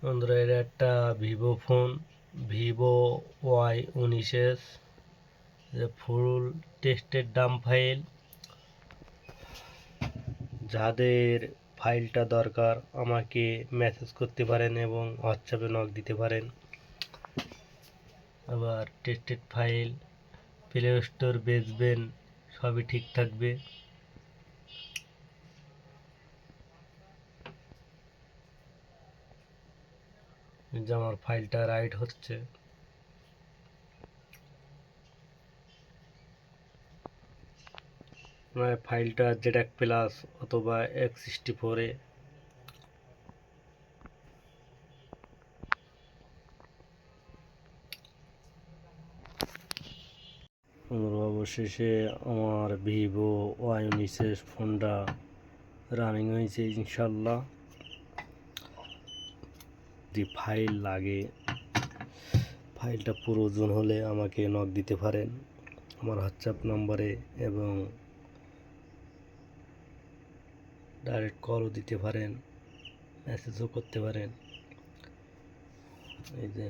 বন্ধুরা, এটা একটা ভিভো ফোন, vivo Y19s, ফুল টেস্টেড ডাম ফাইল। যাদের ফাইলটা দরকার আমাকে মেসেজ করতে পারেন এবং হোয়াটসঅ্যাপে নক দিতে পারেন। আবার টেস্টেড ফাইল, প্লে স্টোর বেচবেন, সবই ঠিক থাকবে। যে আমার ফাইলটা রাইট হচ্ছে। আমার ফাইলটা জেডাক প্লাস অথবা X64-এ। অবশেষে আমার vivo Y19s ফোনটা রানিং হয়েছে ইনশাল্লাহ। যদি ফাইল লাগে, ফাইলটা প্রয়োজন হলে আমাকে নক দিতে পারেন আমার হোয়াটসঅ্যাপ নম্বরে, এবং ডাইরেক্ট কলও দিতে পারেন, মেসেজও করতে পারেন। এই যে